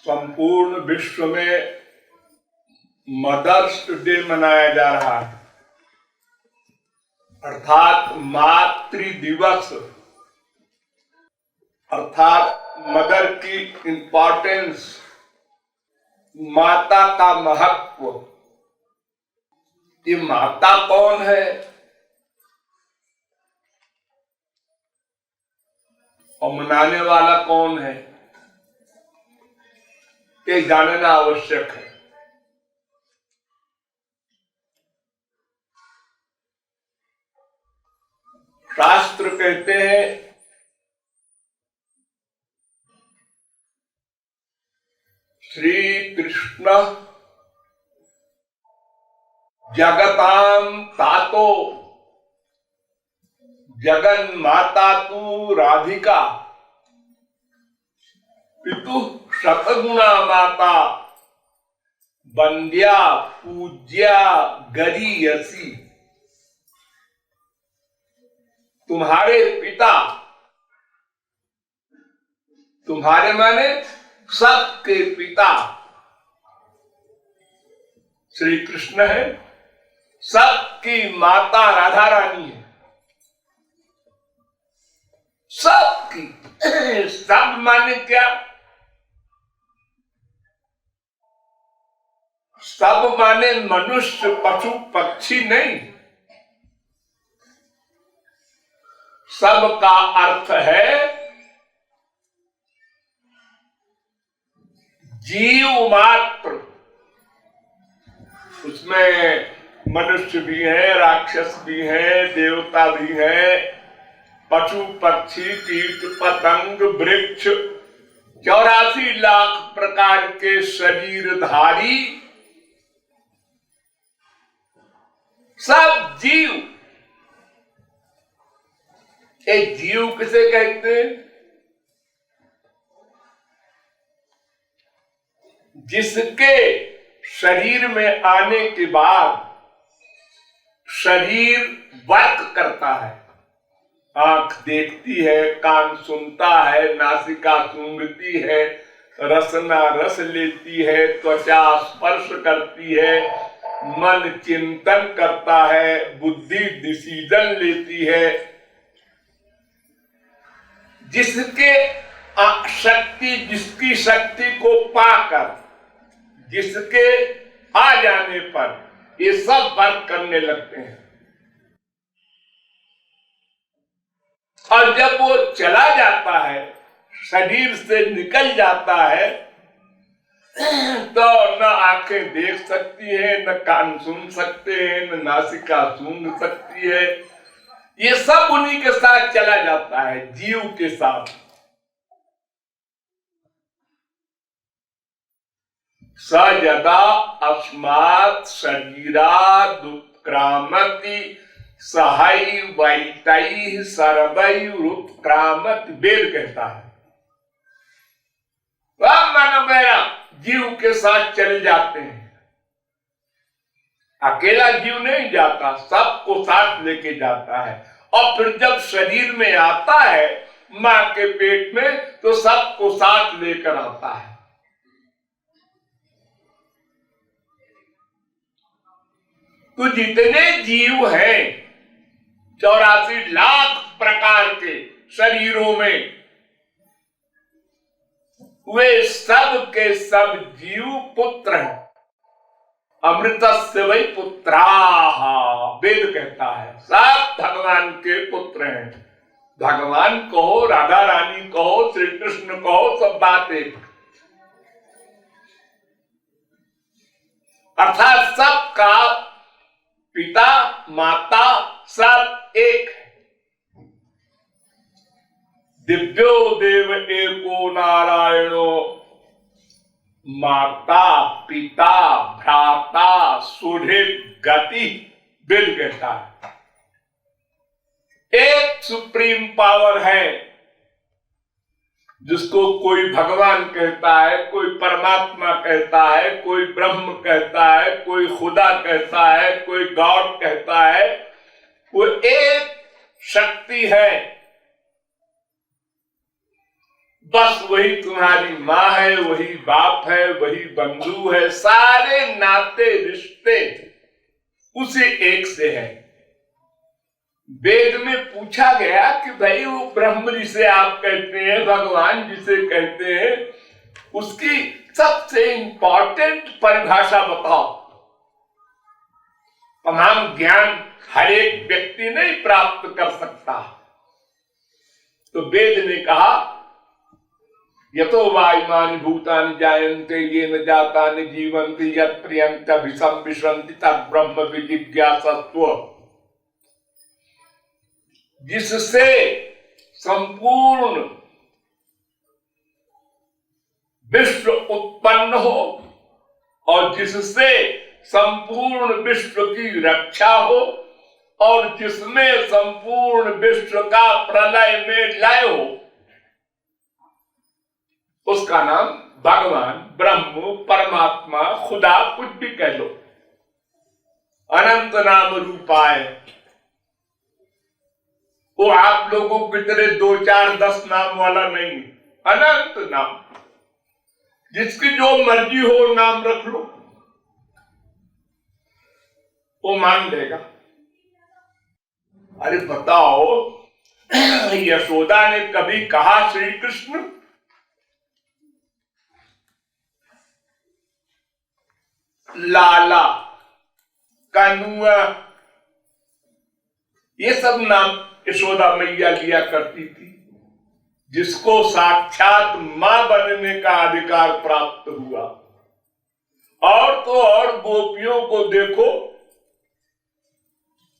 संपूर्ण विश्व में मदर्स डे मनाया जा रहा है, अर्थात मातृ दिवस, अर्थात मदर की इंपॉर्टेंस, माता का महत्व। ये माता कौन है और मनाने वाला कौन है, ये जानना आवश्यक है। शास्त्र कहते हैं श्री कृष्ण जगताम तातो जगन माता तू राधिका पितु शतगुणा माता वंद्या पूज्या गरीयसी। तुम्हारे पिता, तुम्हारे माने सबके पिता श्री कृष्ण है, सबकी माता राधा रानी है, सबकी। सब माने क्या? सब माने मनुष्य पशु पक्षी नहीं, सब का अर्थ है जीव मात्र। उसमें मनुष्य भी है, राक्षस भी है, देवता भी है, पशु पक्षी कीट पतंग वृक्ष, 84 लाख प्रकार के शरीरधारी सब जीव। एक जीव किसे कहते हैं? जिसके शरीर में आने के बाद शरीर वर्क करता है, आंख देखती है, कान सुनता है, नासिका सूंघती है, रसना रस लेती है, त्वचा स्पर्श करती है, मन चिंतन करता है, बुद्धि डिसीजन लेती है। जिसके शक्ति, जिसकी शक्ति को पाकर, जिसके आ जाने पर ये सब वर्क करने लगते हैं। और जब वो चला जाता है, शरीर से निकल जाता है, तो न आंखें देख सकती है, न कान सुन सकते हैं, न नासिका सूंघ सकती है। ये सब उन्हीं के साथ चला जाता है, जीव के साथ। स यदा अस्मात् शरीराद् उत्क्रामति सहैवैतैः सर्वैरुत्क्रामति। वेद कहता है वह मानव मेरा जीव के साथ चले जाते हैं। अकेला जीव नहीं जाता, सबको साथ लेके जाता है। और फिर जब शरीर में आता है मां के पेट में, तो सबको साथ लेकर आता है। तो जितने जीव हैं 84 लाख प्रकार के शरीरों में, वे सब के सब जीव पुत्र हैं। अमृतस्य वै पुत्राः, वेद कहता है सब भगवान के पुत्र हैं। भगवान कहो, राधा रानी कहो, श्री कृष्ण कहो, सब बात एक। अर्थात सबका पिता माता सब एक है। दिव्यो देव एको नारायणो माता पिता भ्राता सुहृद गति। वेद कहता है एक सुप्रीम पावर है जिसको कोई भगवान कहता है, कोई परमात्मा कहता है, कोई ब्रह्म कहता है, कोई खुदा कहता है, कोई गॉड कहता है। वो एक शक्ति है बस वही तुम्हारी माँ है, वही बाप है, वही बंधु है, सारे नाते रिश्ते उसी एक से है। वेद में पूछा गया कि भाई वो ब्रह्म जिसे आप कहते हैं, भगवान जिसे कहते हैं, उसकी सबसे इंपॉर्टेंट परिभाषा बताओ। तमाम ज्ञान हर एक व्यक्ति नहीं प्राप्त कर सकता। तो वेद ने कहा यतो वा इमानि भूतानि जायन्ते येन जातानि जीवन्ति यत् पर्यन्तमभिसं विशन्ति तत् ब्रह्म विजिज्ञासस्व। जिससे संपूर्ण विश्व उत्पन्न हो और जिससे संपूर्ण विश्व की रक्षा हो और जिसमें संपूर्ण विश्व का प्रलय में लय हो, उसका नाम भगवान, ब्रह्म, परमात्मा, खुदा, कुछ भी कह लो। अनंत नाम रूपाय। वो आप लोगों की तरह 2, 4, 10 नाम वाला नहीं, अनंत नाम। जिसकी जो मर्जी हो नाम रख लो, वो मान लेगा। अरे बताओ, यशोदा ने कभी कहा श्री कृष्ण? लाला, कनुआ, ये सब नाम यशोदा मैया लिया करती थी। जिसको साक्षात मां बनने का अधिकार प्राप्त हुआ। और तो और गोपियों को देखो,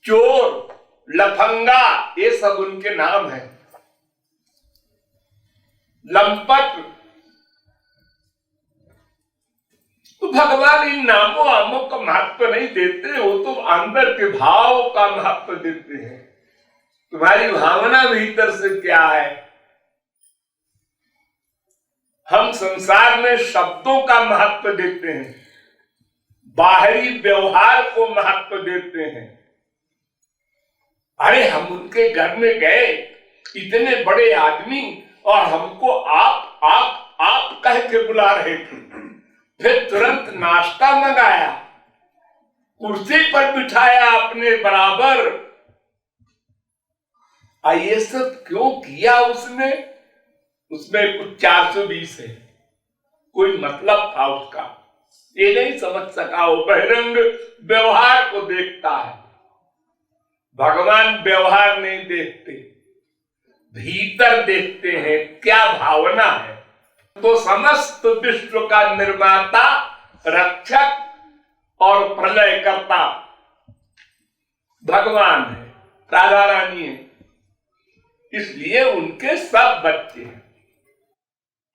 चोर, लफंगा, ये सब उनके नाम हैं। लंपट। तो भगवान इन नामों आमों का महत्व नहीं देते, वो तो अंदर के भाव का महत्व देते हैं। तुम्हारी भावना भीतर से क्या है? हम संसार में शब्दों का महत्व देते हैं, बाहरी व्यवहार को महत्व देते हैं। अरे हम उनके घर में गए, इतने बड़े आदमी, और हमको आप कह के बुला रहे थे। फिर तुरंत नाश्ता मंगाया, कुर्सी पर बिठाया अपने बराबर। ये सब क्यों किया उसने? उसमें कुछ 420 है, कोई मतलब था उसका, ये नहीं समझ सका। वो बहिरंग व्यवहार को देखता है, भगवान व्यवहार नहीं देखते, भीतर देखते हैं क्या भावना है। तो समस्त विश्व का निर्माता, रक्षक और प्रलय करता भगवान है, राधा रानी है। इसलिए उनके सब बच्चे हैं।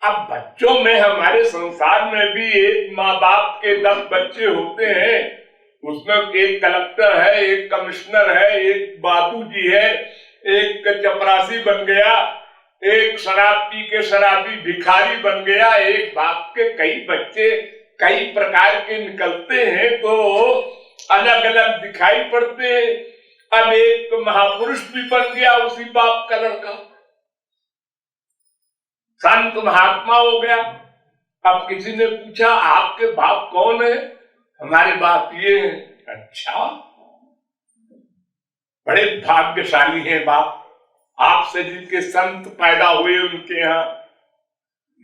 अब बच्चों में, हमारे संसार में भी एक माँ बाप के 10 बच्चे होते हैं। उसमें एक कलेक्टर है, एक कमिश्नर है, एक बाबूजी है, एक चपरासी बन गया, एक शराब पी के शराबी भिखारी बन गया। एक बाप के कई बच्चे कई प्रकार के निकलते हैं, तो अलग अलग दिखाई पड़ते हैं। अब एक तो महापुरुष भी बन गया उसी बाप का लड़का, संत महात्मा हो गया। अब किसी ने पूछा आपके बाप कौन है? हमारे बाप ये हैं। अच्छा, बड़े भाग्यशाली हैं बाप, आपसे जिनके संत पैदा हुए उनके यहाँ।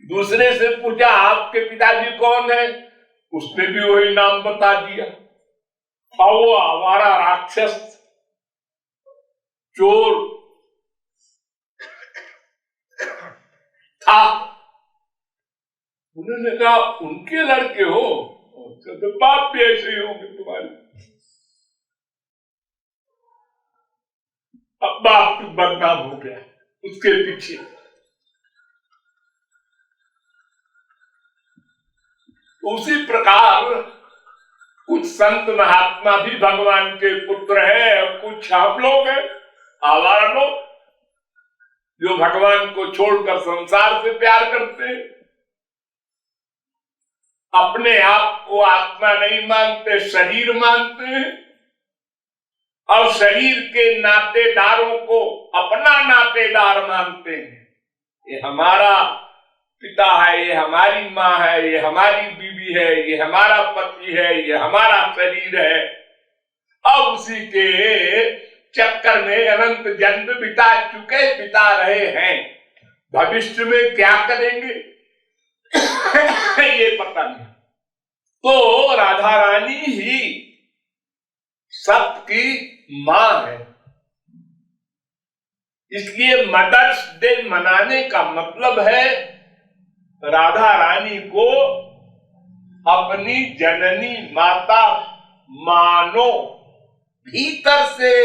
दूसरे से पूछा आपके पिताजी कौन है? उसने भी वही नाम बता दिया। और वो आवारा राक्षस, चोर था। उन्होंने कहा उनके लड़के हो, तो बाप भी ऐसे ही होंगे तुम्हारे। अब बाप बदनाम हो गया उसके पीछे। उसी प्रकार कुछ संत महात्मा भी भगवान के पुत्र हैं, और कुछ हम लोग हैं, आवारा लोग, जो भगवान को छोड़कर संसार से प्यार करते हैं। अपने आप को आत्मा नहीं मानते, शरीर मानते हैं, और शरीर के नातेदारों को अपना नातेदार मानते हैं। ये हमारा पिता है, ये हमारी माँ है, ये हमारी बीवी है, ये हमारा पति है, ये हमारा शरीर है। अब उसी के चक्कर में अनंत जन्म बिता रहे हैं। भविष्य में क्या करेंगे ये पता नहीं। तो राधा रानी ही सबकी माँ है। इसलिए मदर्स डे मनाने का मतलब है राधा रानी को अपनी जननी माता मानो, भीतर से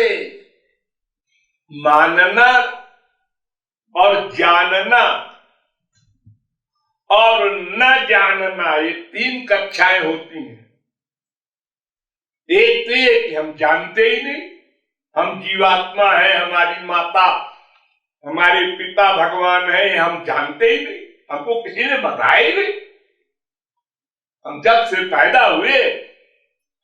मानना और जानना और न जानना, ये 3 कक्षाएं होती हैं। एक तो ये कि हम जानते ही नहीं, हम जीवात्मा है, हमारी माता हमारे पिता भगवान है, हम जानते ही नहीं, हमको किसी ने बताया ही नहीं। हम जब से पैदा हुए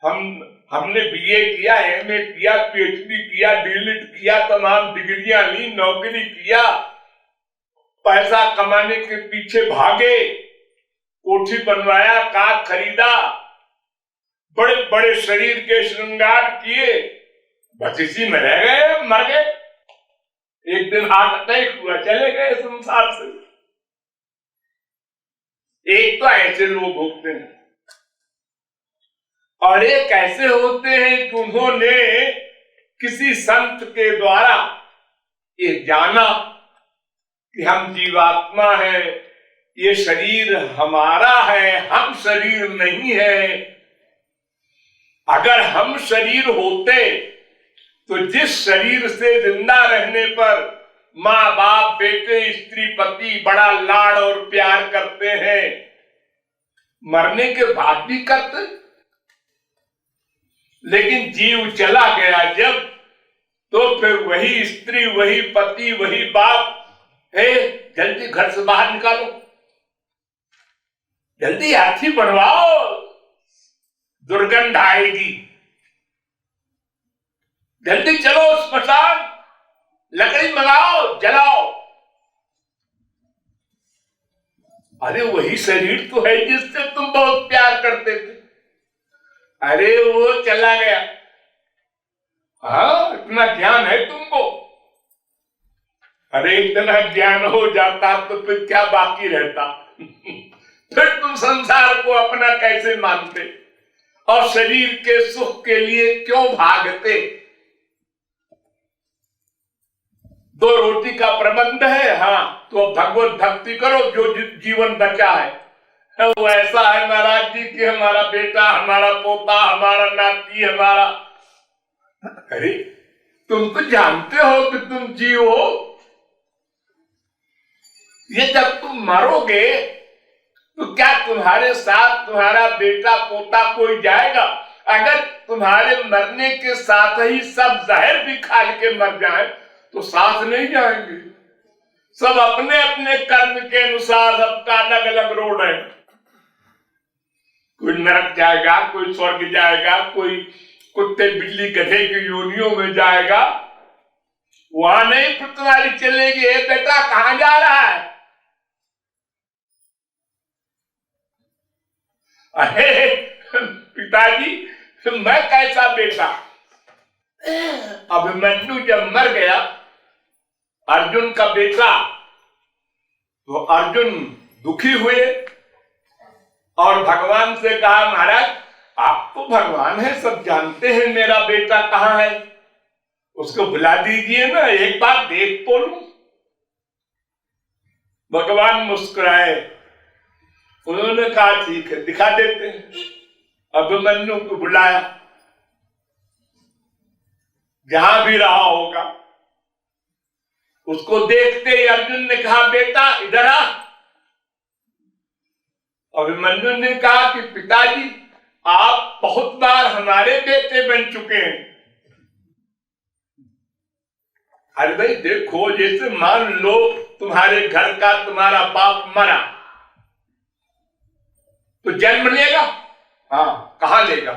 हमने बीए किया, एमए किया, पीएचडी किया, डीलिट किया, तमाम डिग्रियां ली, नौकरी किया, पैसा कमाने के पीछे भागे, कोठी बनवाया, कार खरीदा, बड़े बड़े शरीर के श्रृंगार किए, बस इसी में रह गए, मर गए। एक दिन हार्ट अटैक हुआ, चले गए संसार से। एक तो ऐसे लोग होते हैं और एक ऐसे होते हैं कि उन्होंने किसी संत के द्वारा ये जाना कि हम जीवात्मा है, ये शरीर हमारा है, हम शरीर नहीं है। अगर हम शरीर होते तो जिस शरीर से जिंदा रहने पर माँ बाप बेटे स्त्री पति बड़ा लाड और प्यार करते हैं, मरने के बाद भी करते, लेकिन जीव चला गया जब, तो फिर वही स्त्री, वही पति, वही बाप है, जल्दी घर से बाहर निकालो, जल्दी हाथी बनवाओ, दुर्गंध आएगी, जल्दी चलो स्मशान, लकड़ी मंगाओ, जलाओ। अरे वही शरीर तो है जिससे तुम बहुत प्यार करते थे, अरे वो चला गया। हाँ, इतना ज्ञान है तुमको। अरे इतना ज्ञान हो जाता तो फिर क्या बाकी रहता फिर तुम संसार को अपना कैसे मानते और शरीर के सुख के लिए क्यों भागते। 2 रोटी का प्रबंध है, हाँ, तो भगवत भक्ति करो, जो जीवन बचा है। वो ऐसा है महाराज जी कि हमारा बेटा, हमारा पोता, हमारा नाती, हमारा, अरे तुम तो जानते हो कि तुम जीव हो। ये जब तुम मरोगे तो क्या तुम्हारे साथ तुम्हारा बेटा पोता कोई जाएगा? अगर तुम्हारे मरने के साथ ही सब जहर भी खा के मर जाए तो साथ नहीं जाएंगे। सब अपने अपने कर्म के अनुसार सबका अलग अलग रोड है। कोई नरक जाएगा, कोई स्वर्ग जाएगा, कोई कुत्ते बिल्ली गधे की योनियों में जाएगा। वहां नहीं तुम्हारी चलेगी, बेटा कहां जा रहा है? अरे पिताजी मैं कैसा बेटा? अभिमन्यु जब मर गया, अर्जुन का बेटा, तो अर्जुन दुखी हुए और भगवान से कहा, महाराज आप तो भगवान है, सब जानते हैं मेरा बेटा कहाँ है, उसको बुला दीजिए ना, एक बार देख तो लूं। भगवान मुस्कुराए, उन्होंने कहा ठीक है दिखा देते हैं। अभिमन्यु को बुलाया, जहां भी रहा होगा, उसको देखते ही अर्जुन ने कहा, बेटा इधर आ। अभिमन्यु ने कहा कि पिताजी आप बहुत बार हमारे बेटे बन चुके हैं। अरे भाई देखो, जैसे मान लो तुम्हारे घर का तुम्हारा बाप मरा तो जन्म लेगा? हाँ, कहां लेगा?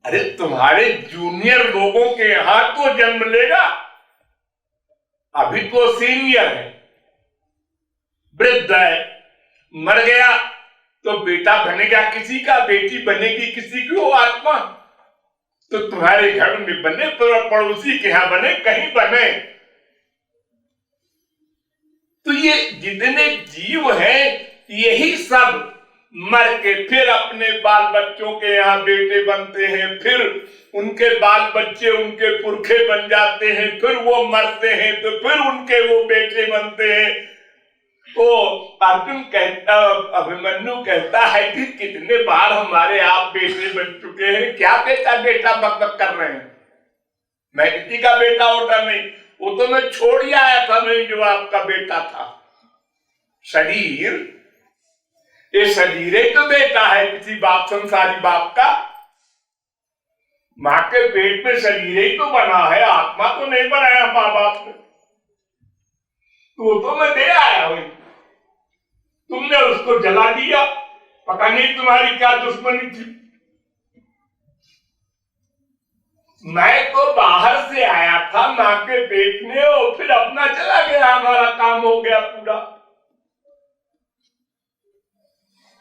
अरे तुम्हारे जूनियर लोगों के यहां तो जन्म लेगा, अभी तो सीनियर है। वृद्ध है, मर गया तो बेटा बनेगा किसी का, बेटी बनेगी किसी की, वो आत्मा तो तुम्हारे घर में बने, पड़ोसी के यहां बने, कहीं बने। तो ये जितने जीव हैं यही सब मर के फिर अपने बाल बच्चों के यहाँ बेटे बनते हैं, फिर उनके बाल बच्चे उनके पुरखे बन जाते हैं, फिर वो मरते हैं तो फिर उनके वो बेटे बनते हैं। तो अर्जुन कहता, अभिमन्यु कहता है कि कितने बार हमारे आप बेटे बन चुके हैं, क्या बेटा बेटा बक कर रहे हैं, मैं किसी का बेटा होता नहीं, वो तो मैं छोड़ ही आया था, नहीं जो आपका बेटा था। शरीर, ये शरीर ही तो बेटा है किसी बाप, संसारी बाप का। मां के पेट में शरीर ही तो बना है, आत्मा तो नहीं बनाया मां बाप ने, वो तो मैं दे आया हूं, तुमने उसको जला दिया, पता नहीं तुम्हारी क्या दुश्मनी थी। मैं तो बाहर से आया था मां के पेट में, और फिर अपना चला गया, हमारा काम हो गया पूरा।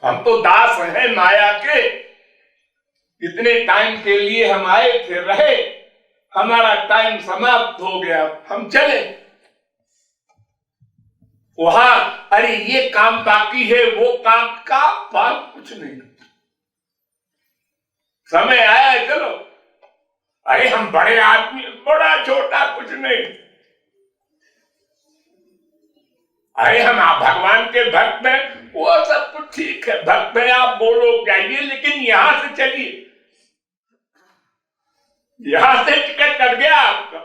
हम तो दास हैं माया के, इतने टाइम के लिए हम आए थे, रहे, हमारा टाइम समाप्त हो गया, हम चले वहां। अरे ये काम बाकी है, वो काम का बात कुछ नहीं, समय आया चलो। अरे हम बड़े आदमी, बड़ा छोटा कुछ नहीं, अरे हम आप भगवान के भक्त हैं, वो सब कुछ ठीक है, भक्त हैं आप, बोलो जाइए, लेकिन यहां से चलिए, यहां से टिकट कट गया आपका।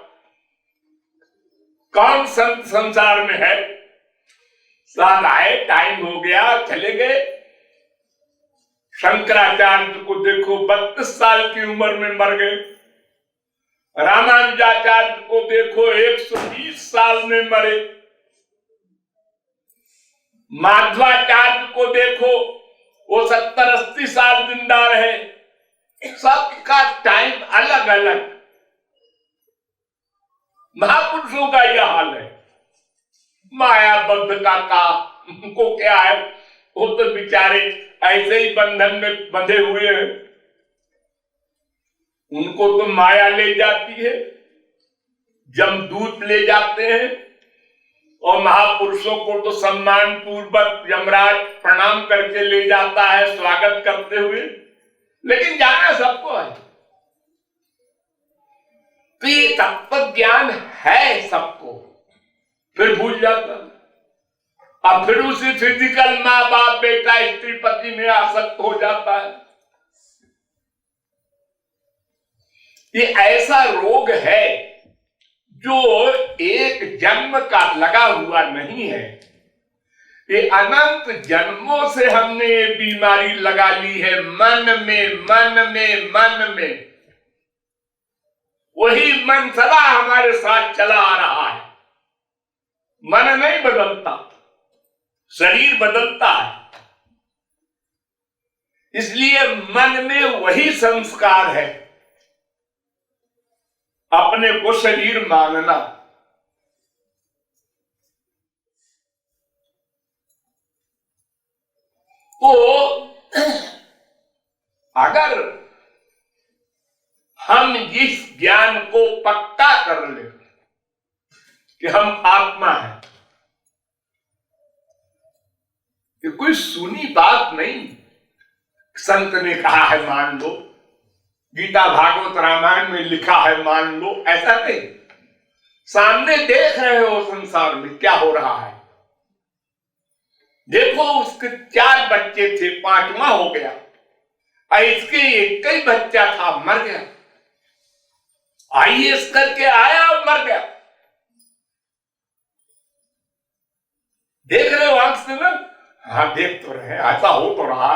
कौन संत संसार में है, साथ आए, टाइम हो गया, चले गए। शंकराचार्य को देखो 32 साल की उम्र में मर गए, रामानुजाचार्य को देखो 120 साल में मरे, माधवाचार्य को देखो वो 70-80 साल जिंदा रहे। सबका टाइम अलग अलग, महापुरुषों का यह हाल है। माया बद्धता का उनको क्या है, वो तो बेचारे ऐसे ही बंधन में बंधे हुए हैं, उनको तो माया ले जाती है, जमदूत ले जाते हैं, और महापुरुषों को तो सम्मान पूर्वक यमराज प्रणाम करके ले जाता है, स्वागत करते हुए, लेकिन जाना सबको है। तो ये तत्व ज्ञान है सबको, फिर भूल जाता, अब फिर उसी फिजिकल माँ बाप बेटा स्त्री पति में आसक्त हो जाता है। ये ऐसा रोग है जो एक जन्म का लगा हुआ नहीं है, ये अनंत जन्मों से हमने ये बीमारी लगा ली है, मन में मन में मन में। वही मन सदा हमारे साथ चला आ रहा है, मन नहीं बदलता, शरीर बदलता है, इसलिए मन में वही संस्कार है, अपने को शरीर मानना। तो अगर हम इस ज्ञान को पक्का कर ले कि हम आत्मा है, ये कोई सुनी बात नहीं, संत ने कहा है मान लो, गीता भागवत रामायण में लिखा है मान लो, ऐसा नहीं। सामने देख रहे हो संसार में क्या हो रहा है, देखो उसके 4 बच्चे थे, 5वां हो गया, इसके एक ही बच्चा था, मर गया, IAS करके आया और मर गया। देख रहे हो आंख से ना, हाँ देख तो रहे, ऐसा हो तो रहा।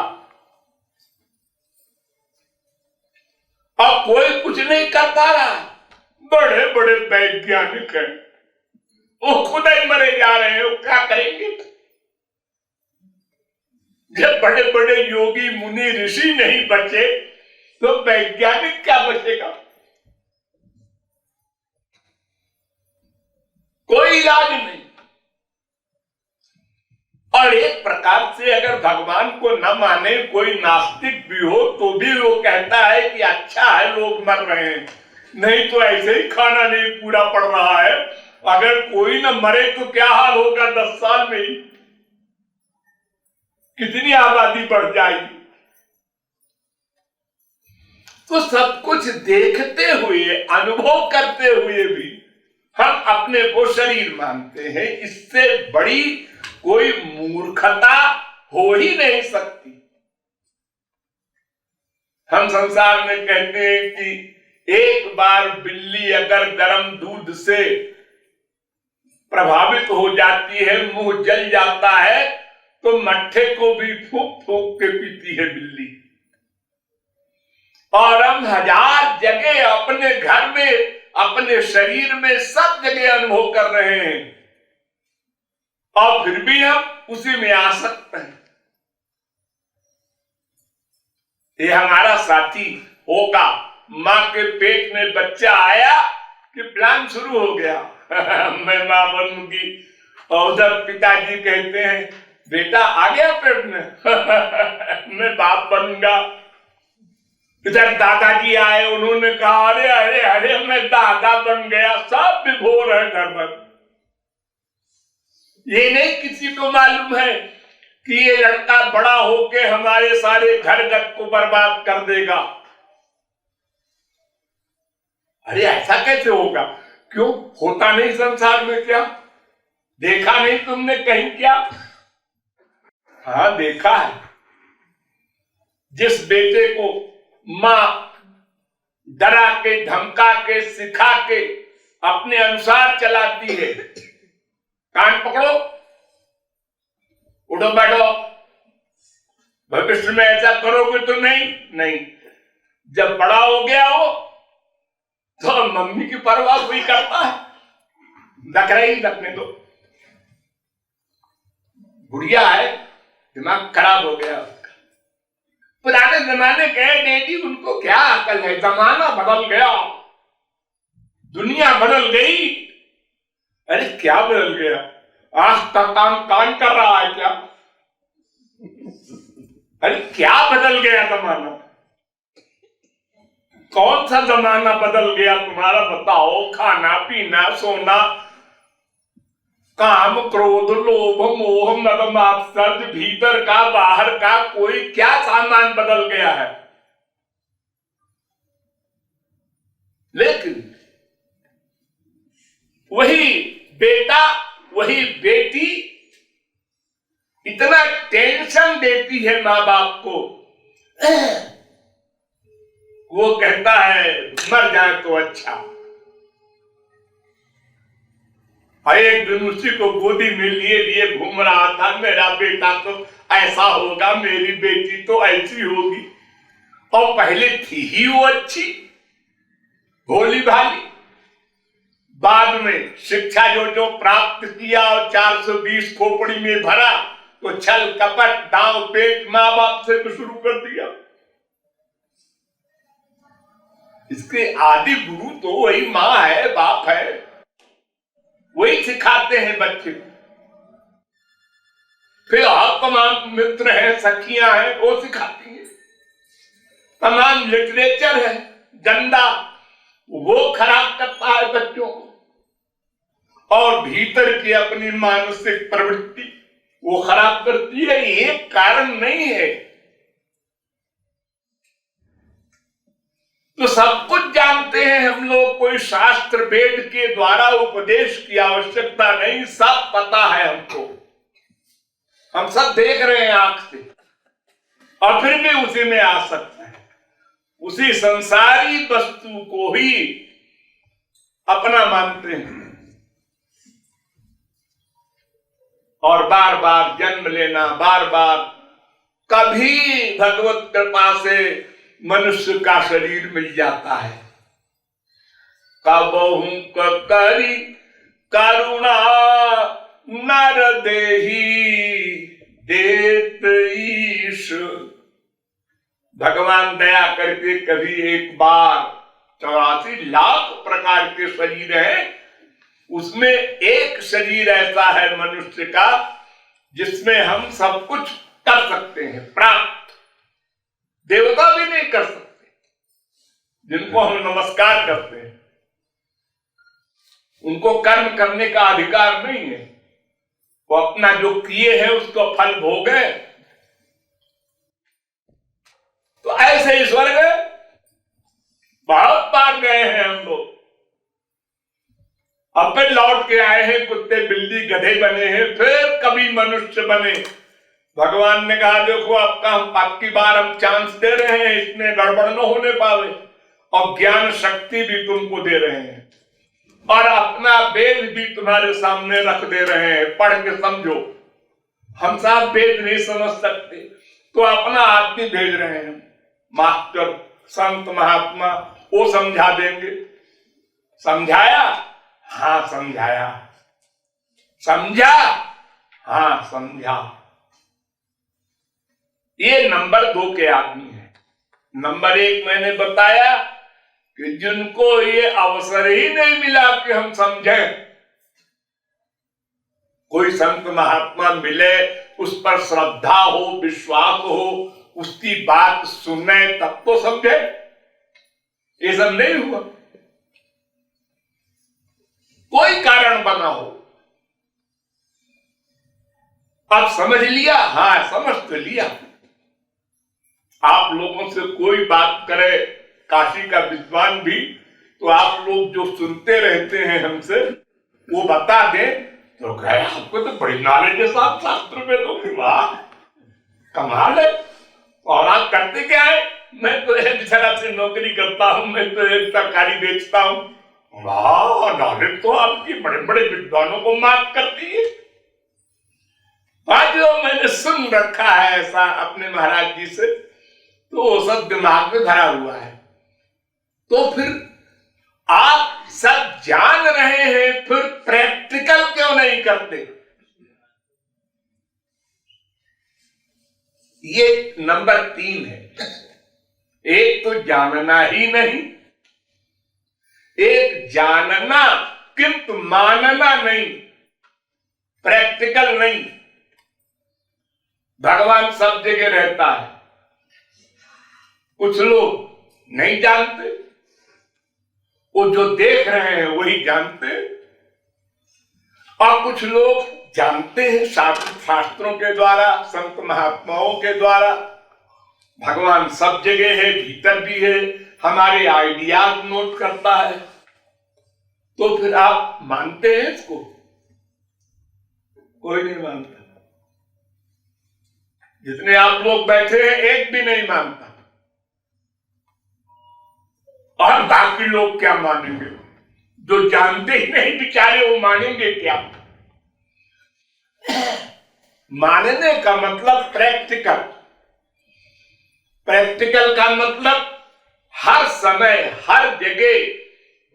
अब कोई कुछ नहीं कर पा रहा, बड़े बड़े वैज्ञानिक हैं, वो खुद ही मरे जा रहे हैं, वो क्या करेंगे। जब बड़े बड़े योगी मुनि ऋषि नहीं बचे तो वैज्ञानिक क्या बचेगा, कोई इलाज नहीं। और एक प्रकार से अगर भगवान को न माने कोई नास्तिक भी हो तो भी वो कहता है कि अच्छा है लोग मर रहे हैं, नहीं तो ऐसे ही खाना नहीं पूरा पड़ रहा है। अगर कोई न मरे तो क्या हाल होगा 10 साल में ही, कितनी आबादी बढ़ जाएगी। तो सब कुछ देखते हुए, अनुभव करते हुए भी हम अपने को शरीर मानते हैं। इससे बड़ी कोई मूर्खता हो ही नहीं सकती। हम संसार में कहते हैं कि एक बार बिल्ली अगर गर्म दूध से प्रभावित हो जाती है, मुंह जल जाता है, तो मट्ठे को भी फूंक फूंक के पीती है बिल्ली। और हम हजार जगह अपने घर में, अपने शरीर में, सब जगह अनुभव कर रहे हैं और फिर भी हम उसी में आसक्त हैं। ये हमारा साथी होगा। मां के पेट में बच्चा आया कि प्लान शुरू हो गया मैं मां बनूंगी, और उधर पिताजी कहते हैं बेटा आ गया पेट में मैं बाप बनूंगा। इधर दादाजी आए, उन्होंने कहा अरे अरे अरे मैं दादा बन गया। सब विभोर है घर पर। ये नहीं किसी को मालूम है कि ये लड़का बड़ा होके हमारे सारे घर गत को बर्बाद कर देगा। अरे ऐसा कैसे होगा? क्यों होता नहीं संसार में? क्या देखा नहीं तुमने कहीं? क्या हाँ देखा है। जिस बेटे को मां डरा के, धमका के, सिखा के अपने अनुसार चलाती है, कान पकड़ो, उठो बैठो, भविष्य में ऐसा करोगे तो नहीं। जब बड़ा हो गया हो तो मम्मी की परवाह कोई करता है? लग रही लगने दो। बुढ़िया है, दिमाग खराब हो गया। पुराने जमाने के डैडी, उनको क्या अकल है? जमाना बदल गया, दुनिया बदल गई। अरे क्या बदल गया? आंख का काम कान कर रहा है क्या? अरे क्या बदल गया जमाना? कौन सा जमाना बदल गया तुम्हारा? बताओ। खाना पीना, सोना, काम, क्रोध, लोभ, मोह, मद, मात्सर्य, भीतर का बाहर का कोई क्या सामान बदल गया है? लेकिन वही बेटा, वही बेटी इतना टेंशन देती है मां बाप को, वो कहता है मर जाए तो अच्छा। एक दिन उसी को गोदी में लिए लिए घूम रहा था, मेरा बेटा तो ऐसा होगा, मेरी बेटी तो ऐसी होगी। और पहले थी ही वो अच्छी, भोली भाली। बाद में शिक्षा जो प्राप्त किया और 420 खोपड़ी में भरा, तो छल कपट, दांव पेट मां बाप से तो शुरू कर दिया। इसके आदि गुरु तो वही मां है, बाप है, वही सिखाते हैं बच्चे को। फिर और तमाम मित्र हैं, सखियां हैं, वो सिखाती हैं। तमाम लिटरेचर है गंदा, वो खराब करता है बच्चों को। और भीतर की अपनी मानसिक प्रवृत्ति वो खराब करती है। ये कारण नहीं है। तो सब कुछ जानते हैं हम लोग, कोई शास्त्र वेद के द्वारा उपदेश की आवश्यकता नहीं, सब पता है हमको। हम सब देख रहे हैं आंख से, और फिर भी उसी में आ सकते हैं। उसी संसारी वस्तु को ही अपना मानते हैं और बार बार जन्म लेना, बार बार। कभी भगवत कृपा से मनुष्य का शरीर मिल जाता है। कबहू करी करुणा नर देही देत ईश। भगवान दया करके कभी एक बार 84 लाख प्रकार के शरीर हैं, उसमें एक शरीर ऐसा है मनुष्य का जिसमें हम सब कुछ कर सकते हैं प्राप्त, देवता भी नहीं कर सकते, जिनको हम नमस्कार करते हैं उनको कर्म करने का अधिकार नहीं है, वो अपना जो किए हैं उसको फल भोगे। तो ऐसे ही स्वर्ग बहुत बार गए हैं हम लोग, अब फिर लौट के आए हैं, कुत्ते बिल्ली गधे बने हैं, फिर कभी मनुष्य बने। भगवान ने कहा देखो आपकी बार हम चांस दे रहे हैं, इसमें गड़बड़ न होने पावे, और ज्ञान शक्ति भी तुमको दे रहे हैं और अपना वेद भी तुम्हारे सामने रख दे रहे हैं, पढ़ के समझो। हम साहब वेद नहीं समझ सकते तो अपना आदमी भेज रहे हैं, मास्टर संत महात्मा, वो समझा देंगे। समझाया? हाँ समझाया। समझा? हाँ समझा। ये नंबर 2 के आदमी है। नंबर 1 मैंने बताया कि जिनको ये अवसर ही नहीं मिला कि हम समझें, कोई संत महात्मा मिले, उस पर श्रद्धा हो, विश्वास हो, उसकी बात सुने तब तो समझे, ये सब नहीं हुआ। कोई कारण बना हो, अब समझ लिया? हाँ समझ तो लिया। आप लोगों से कोई बात करे, काशी का विद्वान भी, तो आप लोग जो सुनते रहते हैं हमसे, वो बता दें तो कहे आपको तो बड़ी नॉलेज है साहब शास्त्र में, तो वाह कमाल है। और आप करते क्या है? मैं तो एक जगह से नौकरी करता हूं, मैं तो एक तरकारी बेचता हूं। वाह नॉलेज तो आपकी बड़े बड़े विद्वानों को माफ करती है। आज जो मैंने सुन रखा है ऐसा अपने महाराज जी से, तो वो सब दिमाग में भरा हुआ है। तो फिर आप सब जान रहे हैं, फिर प्रैक्टिकल क्यों नहीं करते? ये नंबर 3 है। एक तो जानना ही नहीं, एक जानना किंतु मानना नहीं, प्रैक्टिकल नहीं। भगवान सब जगह रहता है, कुछ लोग नहीं जानते, वो जो देख रहे हैं वही जानते हैं, और कुछ लोग जानते हैं शास्त्रों के द्वारा, संत महात्माओं के द्वारा। भगवान सब जगह है, भीतर भी है, हमारे आइडियाज नोट करता है। तो फिर आप मानते हैं इसको? कोई नहीं मानता। जितने आप लोग बैठे हैं एक भी नहीं मानता, और बाकी लोग क्या मानेंगे? जो जानते ही नहीं बेचारे, वो मानेंगे क्या? मानने का मतलब प्रैक्टिकल। प्रैक्टिकल का मतलब हर समय हर जगह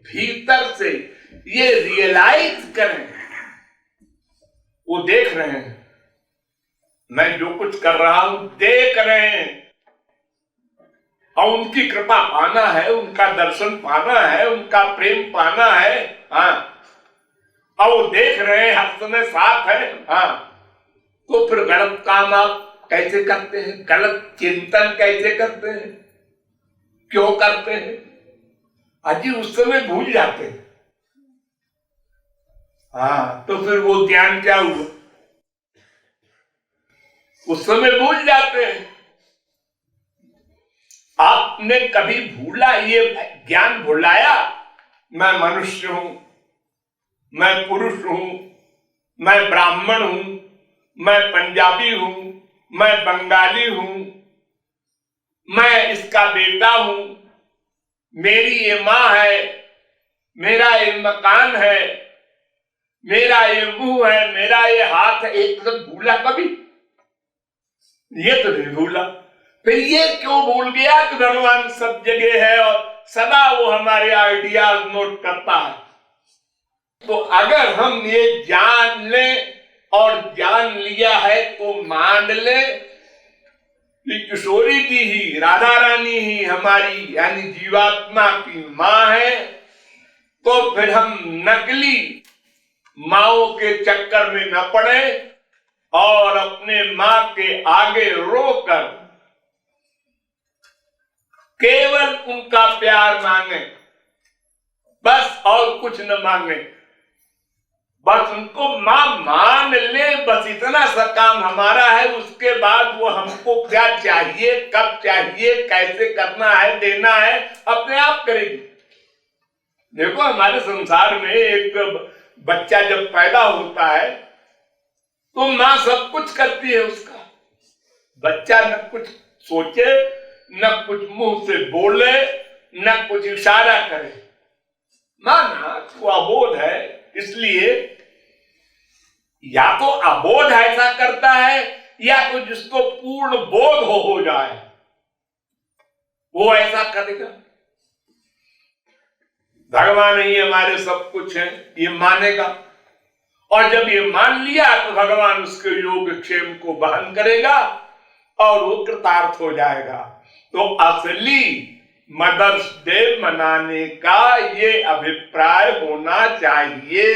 भीतर से ये रियलाइज करें, वो देख रहे हैं, मैं जो कुछ कर रहा हूं देख रहे हैं, और उनकी कृपा पाना है, उनका दर्शन पाना है, उनका प्रेम पाना है। हाँ, और वो देख रहे हैं, हर समय साथ है। हाँ, तो फिर गलत काम आप कैसे करते हैं? गलत चिंतन कैसे करते हैं? क्यों करते हैं? अजी उस समय भूल जाते हैं। हाँ, तो फिर वो ज्ञान क्या हुआ? उस समय भूल जाते हैं। आपने कभी भूला, ये ज्ञान भुलाया, मैं मनुष्य हूं, मैं पुरुष हूं, मैं ब्राह्मण हूं, मैं पंजाबी हूं, मैं बंगाली हूं, मैं इसका बेटा हूं, मेरी ये मां है, मेरा ये मकान है, मेरा ये मुंह है, मेरा ये हाथ है। एक सब भूला कभी? ये तो नहीं भूला। फिर ये क्यों भूल गया कि भगवान सब जगह है और सदा वो हमारे आइडियाज नोट करता है? तो अगर हम ये जान लें, और जान लिया है तो मान लें कि किशोरी जी ही, राधा रानी ही हमारी यानी जीवात्मा की मां है, तो फिर हम नकली माओं के चक्कर में न पड़े और अपने मां के आगे रोकर केवल उनका प्यार मांगे, बस और कुछ न मांगे, बस उनको मां मान ले, बस इतना सा काम हमारा है। उसके बाद वो हमको क्या चाहिए, कब चाहिए, कैसे करना है, देना है, अपने आप करेगी। देखो हमारे संसार में एक बच्चा जब पैदा होता है तो मां सब कुछ करती है उसका। बच्चा न कुछ सोचे, न कुछ मुंह से बोले, न कुछ इशारा करे। मां ना वो अबोध है, इसलिए या तो अबोध ऐसा करता है या तो जिसको पूर्ण बोध हो जाए वो ऐसा करेगा। भगवान ही हमारे सब कुछ है, ये मानेगा, और जब ये मान लिया तो भगवान उसके योगक्षेम को वहन करेगा और वो कृतार्थ हो जाएगा। तो असली मदर्स डे मनाने का ये अभिप्राय होना चाहिए।